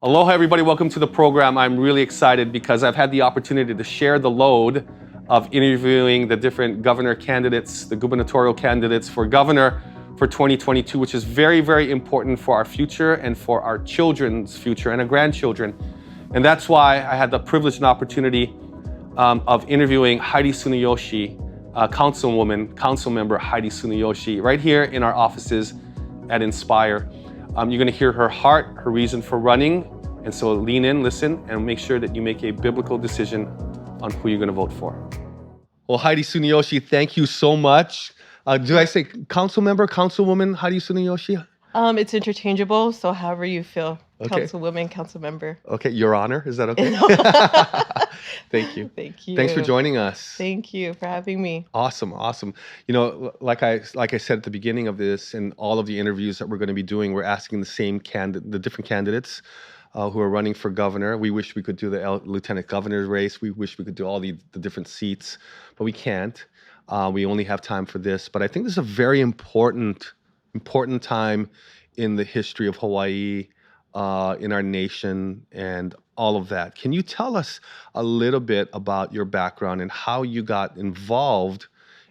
Aloha, everybody. Welcome to the program. I'm really excited because I've had the opportunity to share the load of interviewing the different governor candidates, the gubernatorial candidates for governor for 2022, which is very, very important for our future and for our children's future and our grandchildren. And that's why I had the privilege and opportunity of interviewing Heidi Tsuneyoshi, council member Heidi Tsuneyoshi, right here in our offices at Inspire. You're going to hear her heart, her reason for running. And so lean in, listen, and make sure that you make a biblical decision on who you're going to vote for. Well, Heidi Tsuneyoshi, thank you so much. Do I say council member, councilwoman Heidi Tsuneyoshi? It's interchangeable, so however you feel. Okay. Councilwoman, council member. Okay, Your Honor, is that okay? Thank you. Thank you. Thanks for joining us. Thank you for having me. Awesome. You know, like I said at the beginning of this, and all of the interviews that we're going to be doing, we're asking the different candidates who are running for governor. We wish we could do the lieutenant governor's race. We wish we could do all the different seats, but we can't. We only have time for this. But I think this is a very important time in the history of Hawaii, in our nation, and all of that. Can you tell us a little bit about your background and how you got involved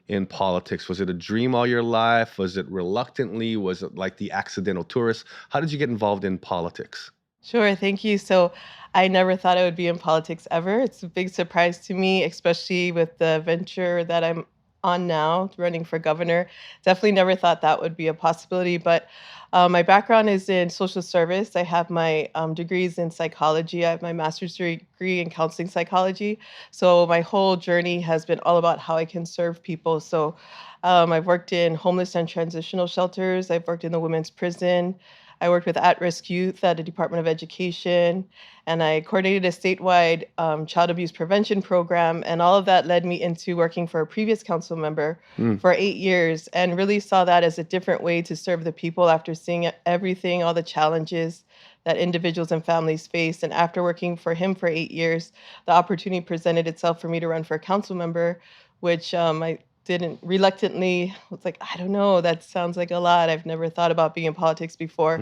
in politics? Was it a dream all your life? Was it reluctantly? Was it like the accidental tourist? How did you get involved in politics? Sure, thank you. So I never thought I would be in politics ever. It's a big surprise to me, especially with the venture that I'm on now, running for governor. Definitely never thought that would be a possibility. But my background is in social service. I have my degrees in psychology. I have my master's degree in counseling psychology. So my whole journey has been all about how I can serve people. So I've worked in homeless and transitional shelters. I've worked in the women's prison. I worked with at-risk youth at the Department of Education, and I coordinated a statewide child abuse prevention program, and all of that led me into working for a previous council member for 8 years, and really saw that as a different way to serve the people after seeing everything, all the challenges that individuals and families face. And after working for him for 8 years, the opportunity presented itself for me to run for a council member, which I didn't reluctantly, was like, I don't know, that sounds like a lot. I've never thought about being in politics before.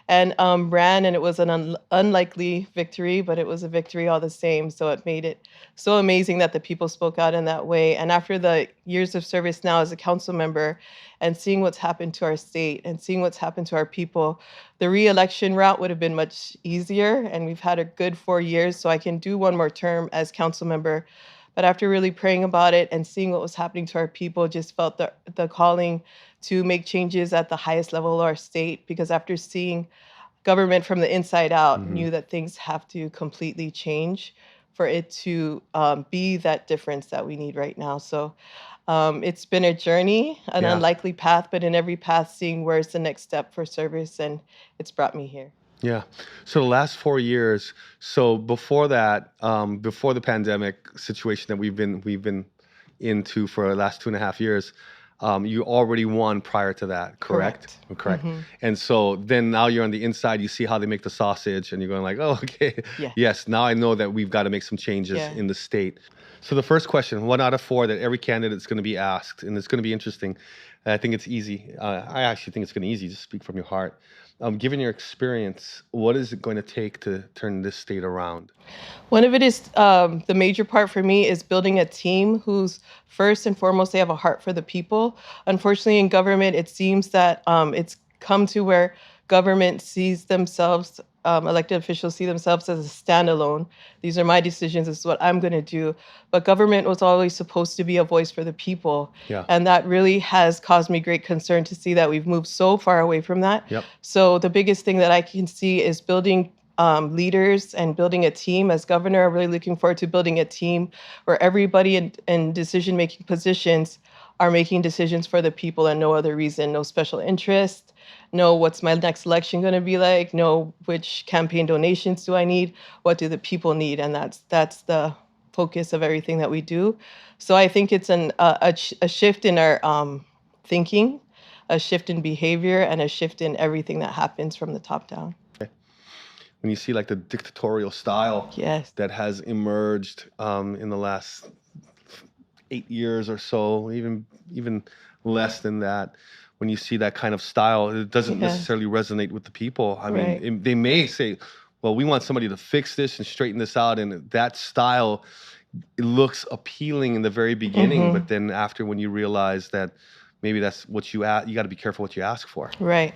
And ran, and it was an unlikely victory, but it was a victory all the same. So it made it so amazing that the people spoke out in that way. And after the years of service now as a council member and seeing what's happened to our state and seeing what's happened to our people, the re-election route would have been much easier. And we've had a good 4 years, so I can do one more term as council member. But after really praying about it and seeing what was happening to our people, just felt the calling to make changes at the highest level of our state, because after seeing government from the inside out, knew that things have to completely change for it to be that difference that we need right now. So it's been a journey, an unlikely path, but in every path, seeing where's the next step for service, and it's brought me here. Yeah. So the last 4 years. So before that, before the pandemic situation that we've been into for the last 2.5 years, you already won prior to that, correct? Correct. And so then now you're on the inside. You see how they make the sausage, and you're going like, oh, okay. Yeah. Yes. Now I know that we've got to make some changes in the state. So the first question, 1 out of 4 that every candidate is going to be asked, and it's going to be interesting. I think it's easy. I actually think it's going to be easy. Just speak from your heart. Given your experience, what is it going to take to turn this state around? One of it is the major part for me is building a team who's first and foremost, they have a heart for the people. Unfortunately, in government, it seems that it's come to where government sees themselves, elected officials see themselves as a standalone. These are my decisions. This is what I'm going to do. But government was always supposed to be a voice for the people. Yeah. And that really has caused me great concern to see that we've moved so far away from that. Yep. So the biggest thing that I can see is building leaders and building a team. As governor, I'm really looking forward to building a team where everybody in decision-making positions are making decisions for the people and no other reason, no special interest, no what's my next election going to be like, no which campaign donations do I need, what do the people need, and that's the focus of everything that we do. So I think it's a shift in our thinking, a shift in behavior, and a shift in everything that happens from the top down. When you see like the dictatorial style that has emerged in the last 8 years or so, even less than that, when you see that kind of style, it doesn't necessarily resonate with the people. I mean, they may say, well, we want somebody to fix this and straighten this out. And that style, it looks appealing in the very beginning, but then after, when you realize that maybe that's what you got to be careful what you ask for. Right.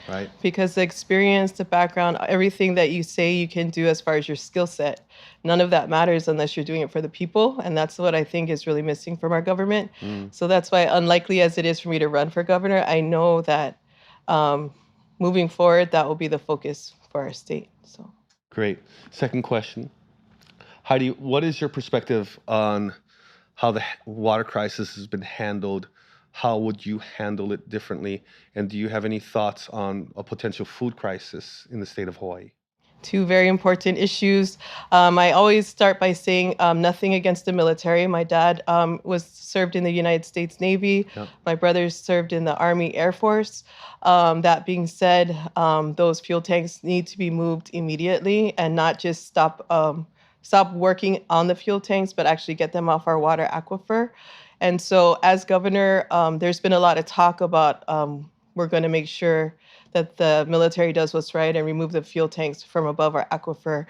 Right. Because the experience, the background, everything that you say you can do as far as your skill set, none of that matters unless you're doing it for the people. And that's what I think is really missing from our government. So that's why, unlikely as it is for me to run for governor, I know that moving forward, that will be the focus for our state. So Great. Second question. Heidi, what is your perspective on how the water crisis has been handled? How would you handle it differently? And do you have any thoughts on a potential food crisis in the state of Hawaii? two very important issues. I always start by saying nothing against the military. My dad was served in the United States Navy. Yeah. My brothers served in the Army Air Force. That being said, those fuel tanks need to be moved immediately and not just stop working on the fuel tanks, but actually get them off our water aquifer. And so as governor, there's been a lot of talk about we're going to make sure that the military does what's right and remove the fuel tanks from above our aquifer,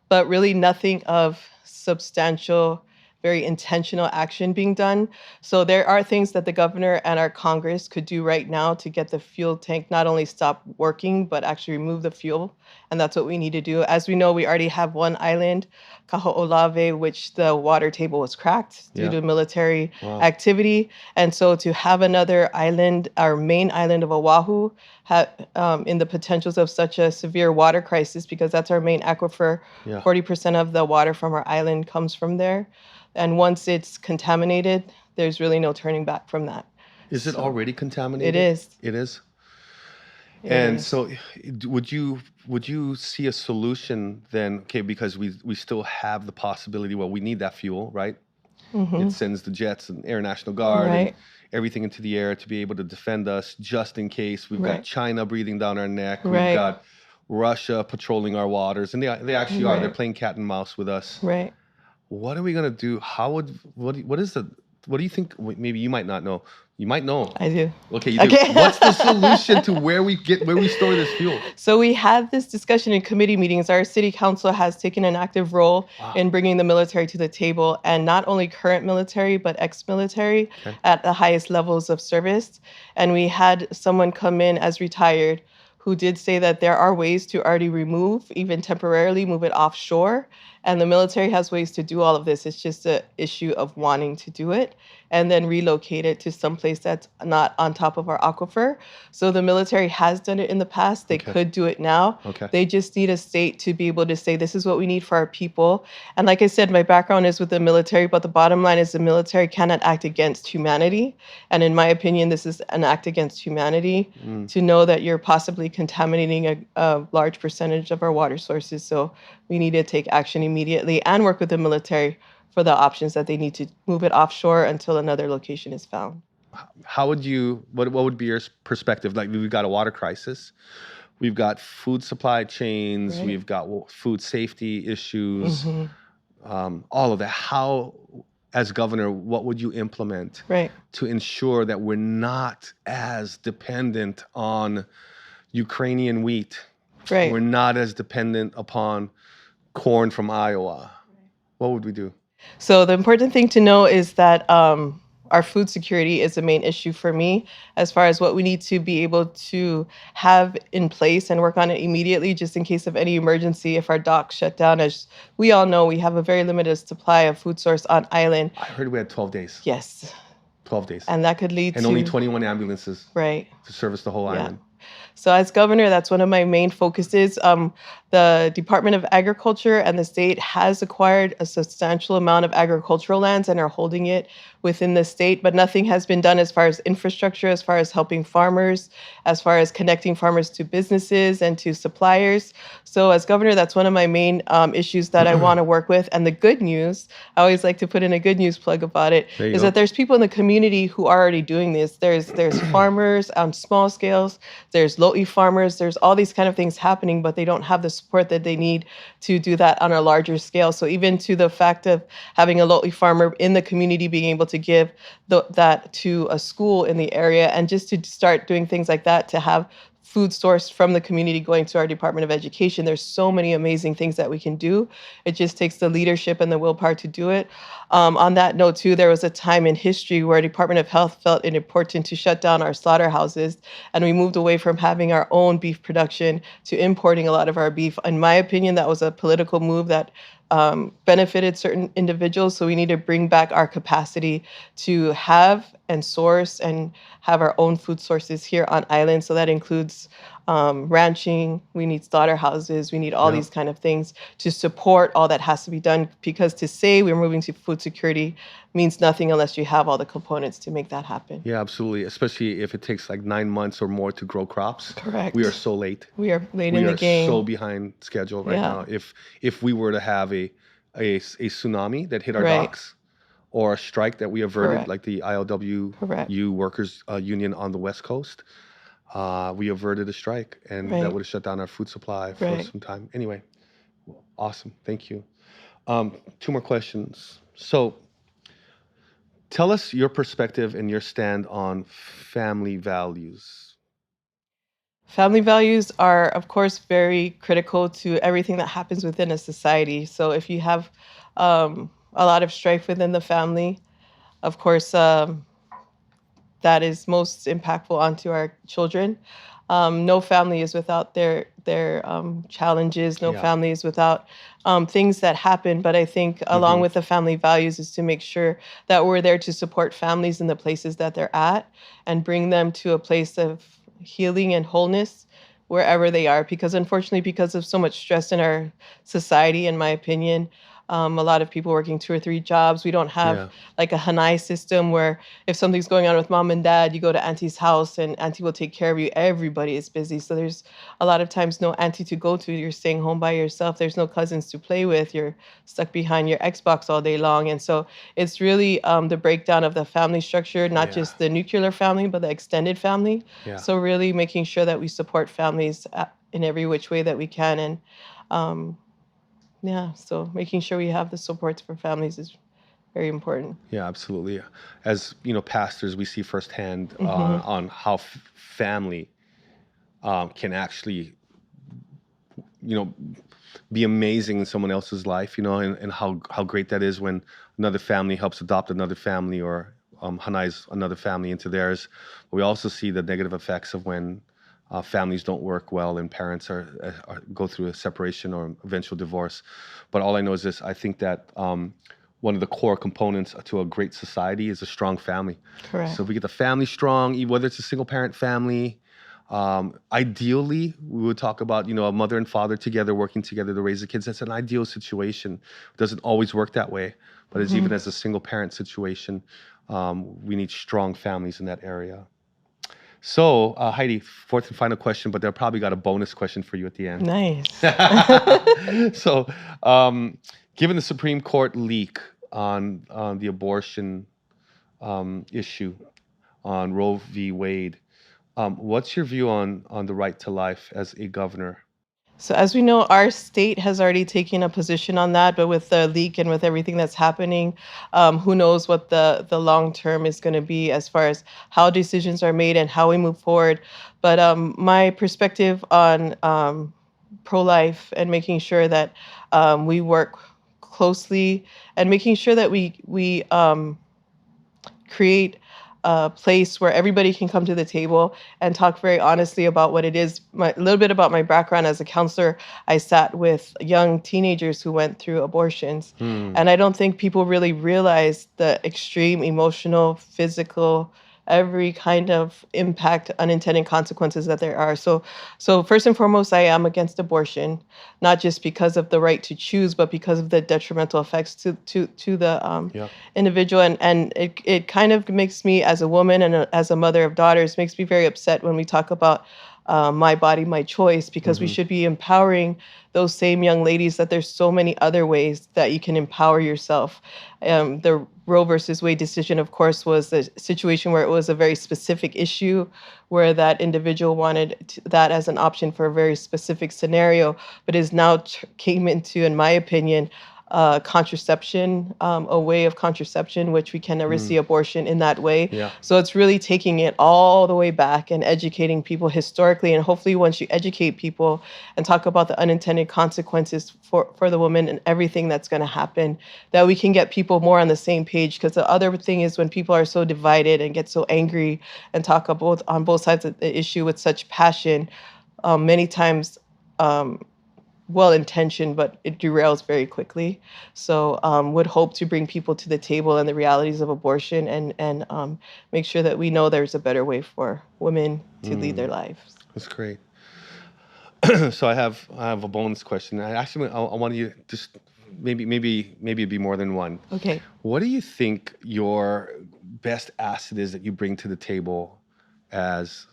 but really nothing of substantial, very intentional action being done. So there are things that the governor and our Congress could do right now to get the fuel tank not only stop working, but actually remove the fuel. And that's what we need to do. As we know, we already have one island, Kaho'olawe, which the water table was cracked due to military activity. And so to have another island, our main island of Oahu, in the potentials of such a severe water crisis, because that's our main aquifer, 40% of the water from our island comes from there. And once it's contaminated, there's really no turning back from that. Is it already contaminated? It is. It is? And so would you see a solution then? Okay, because we still have the possibility, well, we need that fuel, right? It sends the jets and Air National Guard and everything into the air to be able to defend us just in case. We've got China breathing down our neck. We've got Russia patrolling our waters. And they actually are. They're playing cat and mouse with us. Right. What are we going to do? What do you think? Maybe you might not know. You might know. I do. Okay, you do. What's the solution to where we store this fuel? So we had this discussion in committee meetings. Our city council has taken an active role in bringing the military to the table, and not only current military, but ex-military at the highest levels of service. And we had someone come in as retired who did say that there are ways to already even temporarily move it offshore. And the military has ways to do all of this. It's just an issue of wanting to do it and then relocate it to someplace that's not on top of our aquifer. So the military has done it in the past. They could do it now. They just need a state to be able to say, this is what we need for our people. And like I said, my background is with the military, but the bottom line is the military cannot act against humanity. And in my opinion, this is an act against humanity to know that you're possibly contaminating a large percentage of our water sources. So we need to take action immediately and work with the military for the options that they need to move it offshore until another location is found. How would what would be your perspective? Like, we've got a water crisis. We've got food supply chains. We've got food safety issues. All of that. How, as governor, what would you implement to ensure that we're not as dependent on Ukrainian wheat? We're not as dependent upon corn from Iowa. What would we do? So the important thing to know is that our food security is the main issue for me as far as what we need to be able to have in place and work on it immediately just in case of any emergency if our docks shut down. As we all know, we have a very limited supply of food source on island. I heard we had 12 days. Yes. 12 days. And that could lead to... And only 21 ambulances to service the whole island. So as governor, that's one of my main focuses. The Department of Agriculture and the state has acquired a substantial amount of agricultural lands and are holding it within the state, but nothing has been done as far as infrastructure, as far as helping farmers, as far as connecting farmers to businesses and to suppliers. So as governor, that's one of my main issues that I want to work with. And the good news, I always like to put in a good news plug about it, is that there's people in the community who are already doing this. There's farmers on small scales, there's low-e farmers, there's all these kind of things happening, but they don't have the support that they need to do that on a larger scale. So even to the fact of having a low-e farmer in the community being able to give that to a school in the area and just to start doing things like that, to have food sourced from the community going to our Department of Education. There's so many amazing things that we can do. It just takes the leadership and the willpower to do it. On that note, too, there was a time in history where Department of Health felt it important to shut down our slaughterhouses, and we moved away from having our own beef production to importing a lot of our beef. In my opinion, that was a political move that benefited certain individuals. So we need to bring back our capacity to have and source and have our own food sources here on island. So that includes ranching. We need slaughterhouses. We need all Yeah. these kind of things to support all that has to be done. Because to say we're moving to food security means nothing unless you have all the components to make that happen. Yeah, absolutely. Especially if it takes like 9 months or more to grow crops. Correct. We are so late. We are late We in the are game. so behind schedule right Yeah. now. If we were to have a tsunami that hit our Right. docks, or a strike that we averted, Correct. like the ILWU Correct. workers union on the West Coast, we averted a strike, and that Right. would have shut down our food supply for Right. some time. Anyway, awesome. Thank you. Two more questions. So, tell us your perspective and your stand on family values. Family values are, of course, very critical to everything that happens within a society. So if you have a lot of strife within the family, of course, that is most impactful onto our children. No family is without their challenges. No Yeah. family is without things that happen. But I think along Mhm. with the family values is to make sure that we're there to support families in the places that they're at and bring them to a place of healing and wholeness wherever they are. Because unfortunately, because of so much stress in our society, in my opinion, a lot of people working 2 or 3 jobs. We don't have Yeah. like a Hanai system where if something's going on with mom and dad, you go to auntie's house and auntie will take care of you. Everybody is busy. So there's a lot of times no auntie to go to. You're staying home by yourself. There's no cousins to play with. You're stuck behind your Xbox all day long. And so it's really the breakdown of the family structure, not Yeah. just the nuclear family, but the extended family. Yeah. So really making sure that we support families in every which way that we can. And yeah, so making sure we have the supports for families is very important. Yeah, absolutely. As you know, pastors, we see firsthand Mhm. on how family can actually, be amazing in someone else's life, and how great that is when another family helps adopt another family, or Hanai's another family into theirs. We also see the negative effects of when families don't work well and parents go through a separation or eventual divorce. But all I know is this: I think that one of the core components to a great society is a strong family. Correct. So if we get the family strong, whether it's a single parent family, ideally we would talk about a mother and father together working together to raise the kids. That's an ideal situation. It doesn't always work that way, but as even as a single parent situation, we need strong families in that area. So Heidi, fourth and final question, but they'll probably got a bonus question for you at the end. Nice. So, given the Supreme Court leak on the abortion issue on Roe v. Wade, what's your view on the right to life as a governor? So as we know, our state has already taken a position on that, but with the leak and with everything that's happening, who knows what the long term is going to be as far as how decisions are made and how we move forward. But my perspective on pro-life and making sure that we work closely and making sure that we create a place where everybody can come to the table and talk very honestly about what it is. A little bit about my background as a counselor, I sat with young teenagers who went through abortions. And I don't think people really realize the extreme emotional, physical, every kind of impact, unintended consequences that there are. So first and foremost, I am against abortion, not just because of the right to choose, but because of the detrimental effects to the Yeah. individual. And it kind of makes me, as a woman and as a mother of daughters, makes me very upset when we talk about my body, my choice, because we should be empowering those same young ladies that there's so many other ways that you can empower yourself. The Roe versus Wade decision, of course, was a situation where it was a very specific issue where that individual wanted that as an option for a very specific scenario, but is now came into, in my opinion, contraception, a way of contraception, which we can never see Mm. abortion in that way. Yeah. So it's really taking it all the way back and educating people historically. And hopefully, once you educate people and talk about the unintended consequences for the woman and everything that's going to happen, that we can get people more on the same page. Because the other thing is when people are so divided and get so angry and talk about on both sides of the issue with such passion, many times well intentioned, but it derails very quickly. So would hope to bring people to the table and the realities of abortion and make sure that we know there's a better way for women to lead their lives. That's great. So I have a bonus question. I want you just maybe it'd be more than one. Okay. What do you think your best asset is that you bring to the table as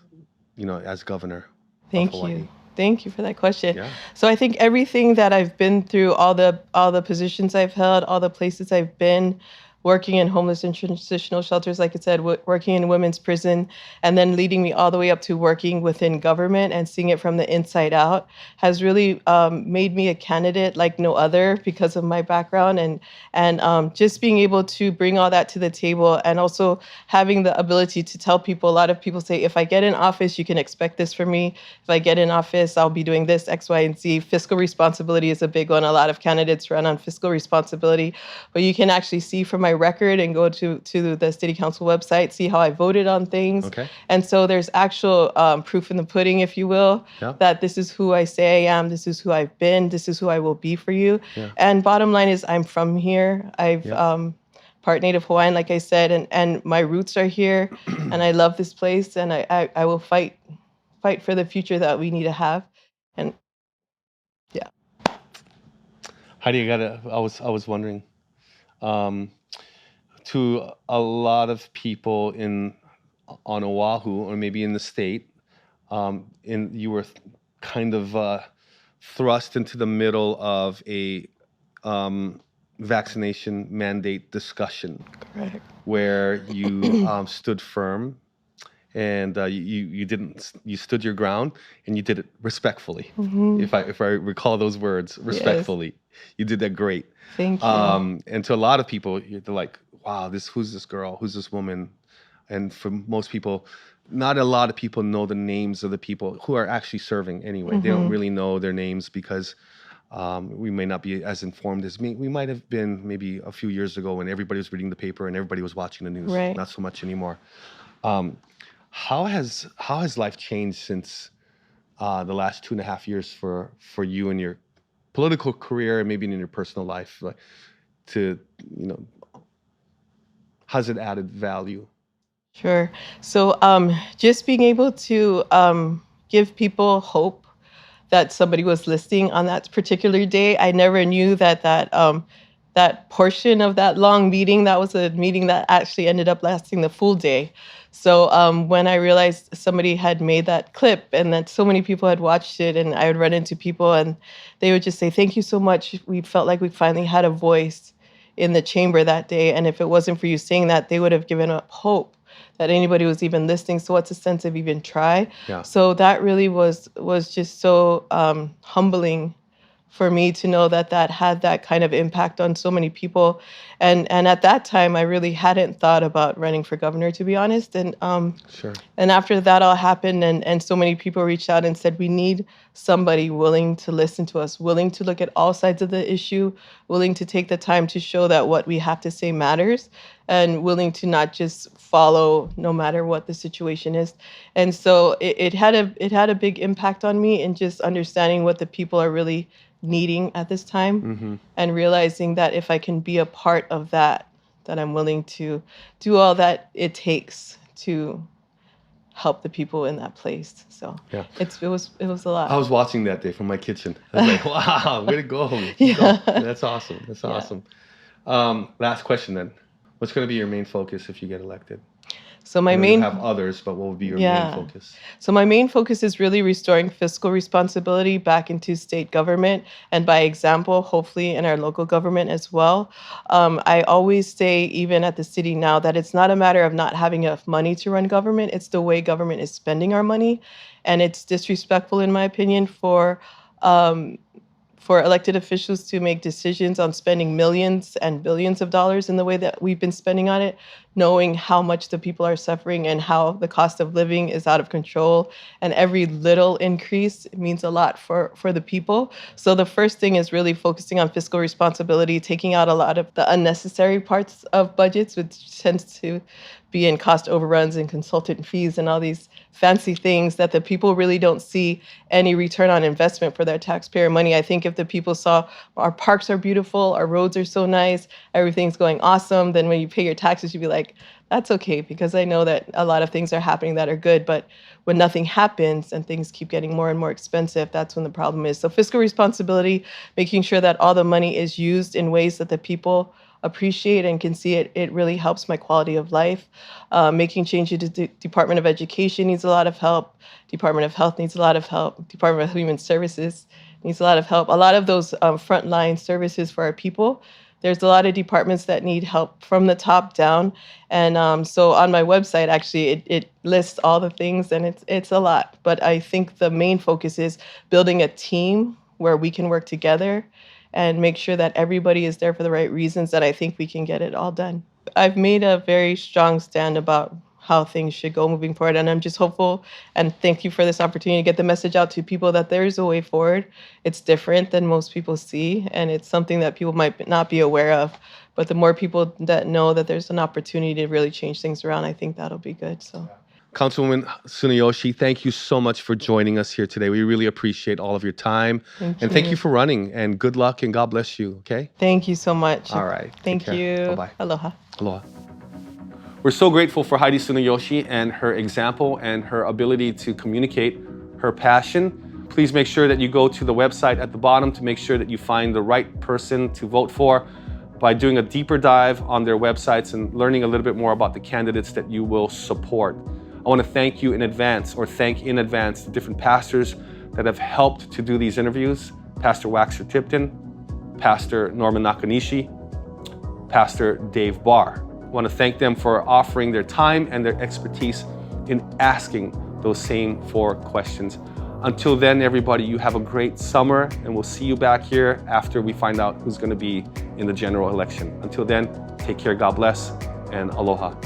as governor of Thank Hawaii? you. Thank you for that question. Yeah. So I think everything that I've been through, all the positions I've held, all the places I've been, working in homeless and transitional shelters, like I said, working in women's prison, and then leading me all the way up to working within government and seeing it from the inside out, has really made me a candidate like no other because of my background and just being able to bring all that to the table and also having the ability to tell people. A lot of people say, if I get in office, you can expect this from me. If I get in office, I'll be doing this, X, Y, and Z. Fiscal responsibility is a big one. A lot of candidates run on fiscal responsibility, but you can actually see from my record and go to the city council website, see how I voted on things. Okay. And so there's actual proof in the pudding, if you will, Yeah. that this is who I say I am, this is who I've been, this is who I will be for you. Yeah. And bottom line is I'm from here. I've part Native Hawaiian, like I said, and my roots are here, and I love this place, and I will fight for the future that we need to have. And yeah. Heidi, I was wondering, to a lot of people on Oahu or maybe in the state, you were kind of thrust into the middle of a vaccination mandate discussion. Correct. Where you stood firm and you stood your ground and you did it respectfully. Mm-hmm. If I recall those words, respectfully. Yes. You did that great. Thank you. And to a lot of people, they're like, wow, who's this girl? Who's this woman? And for most people, not a lot of people know the names of the people who are actually serving anyway. Mm-hmm. They don't really know their names because we may not be as informed as we might have been maybe a few years ago when everybody was reading the paper and everybody was watching the news. Right. Not so much anymore. How has life changed since the last 2.5 years for you and your political career and maybe in your personal life? How's it added value? Sure. So just being able to give people hope that somebody was listening on that particular day. I never knew that portion of that long meeting, that was a meeting that actually ended up lasting the full day. So when I realized somebody had made that clip and that so many people had watched it, and I would run into people and they would just say, thank you so much. We felt like we finally had a voice in the chamber that day. And if it wasn't for you saying that, they would have given up hope that anybody was even listening. So what's the sense of even try? Yeah. So that really was just so humbling for me to know that had that kind of impact on so many people. And at that time, I really hadn't thought about running for governor, to be honest. And sure. And after that all happened, and so many people reached out and said, we need somebody willing to listen to us, willing to look at all sides of the issue, willing to take the time to show that what we have to say matters, and willing to not just follow no matter what the situation is. And so it had a big impact on me in just understanding what the people are really needing at this time, mm-hmm. and realizing that if I can be a part of that I'm willing to do all that it takes to help the people in that place. So yeah. It was a lot. I was watching that day from my kitchen. I was like, wow, way to go. Yeah. That's awesome. That's awesome. Last question then. What's going to be your main focus if you get elected? So you have others, but what would be your main focus? So my main focus is really restoring fiscal responsibility back into state government, and by example, hopefully in our local government as well. I always say, even at the city now, that it's not a matter of not having enough money to run government. It's the way government is spending our money, and it's disrespectful, in my opinion, for for elected officials to make decisions on spending millions and billions of dollars in the way that we've been spending on it, knowing how much the people are suffering and how the cost of living is out of control. And every little increase means a lot for the people. So the first thing is really focusing on fiscal responsibility, taking out a lot of the unnecessary parts of budgets, which tends to be in cost overruns and consultant fees and all these fancy things that the people really don't see any return on investment for their taxpayer money. I think if the people saw our parks are beautiful, our roads are so nice, everything's going awesome, then when you pay your taxes, you'd be like, that's okay, because I know that a lot of things are happening that are good. But when nothing happens and things keep getting more and more expensive, that's when the problem is. So fiscal responsibility, making sure that all the money is used in ways that the people appreciate and can see it, it really helps my quality of life. Making changes to the Department of Education needs a lot of help. Department of Health needs a lot of help. Department of Human Services needs a lot of help. A lot of those frontline services for our people, there's a lot of departments that need help from the top down. And so on my website, actually, it lists all the things, and it's a lot. But I think the main focus is building a team where we can work together and make sure that everybody is there for the right reasons, that I think we can get it all done. I've made a very strong stand about how things should go moving forward, and I'm just hopeful, and thank you for this opportunity to get the message out to people that there is a way forward. It's different than most people see, and it's something that people might not be aware of. But the more people that know that there's an opportunity to really change things around, I think that'll be good. So. Councilwoman Tsuneyoshi, thank you so much for joining us here today. We really appreciate all of your time. Thank you for running, and good luck, and God bless you, okay? Thank you so much. All right. Thank you. Bye-bye. Aloha. Aloha. We're so grateful for Heidi Tsuneyoshi and her example and her ability to communicate her passion. Please make sure that you go to the website at the bottom to make sure that you find the right person to vote for by doing a deeper dive on their websites and learning a little bit more about the candidates that you will support. I want to thank you in advance, or thank in advance, the different pastors that have helped to do these interviews. Pastor Waxer Tipton, Pastor Norman Nakanishi, Pastor Dave Barr. I want to thank them for offering their time and their expertise in asking those same 4 questions. Until then, everybody, you have a great summer, and we'll see you back here after we find out who's going to be in the general election. Until then, take care, God bless, and aloha.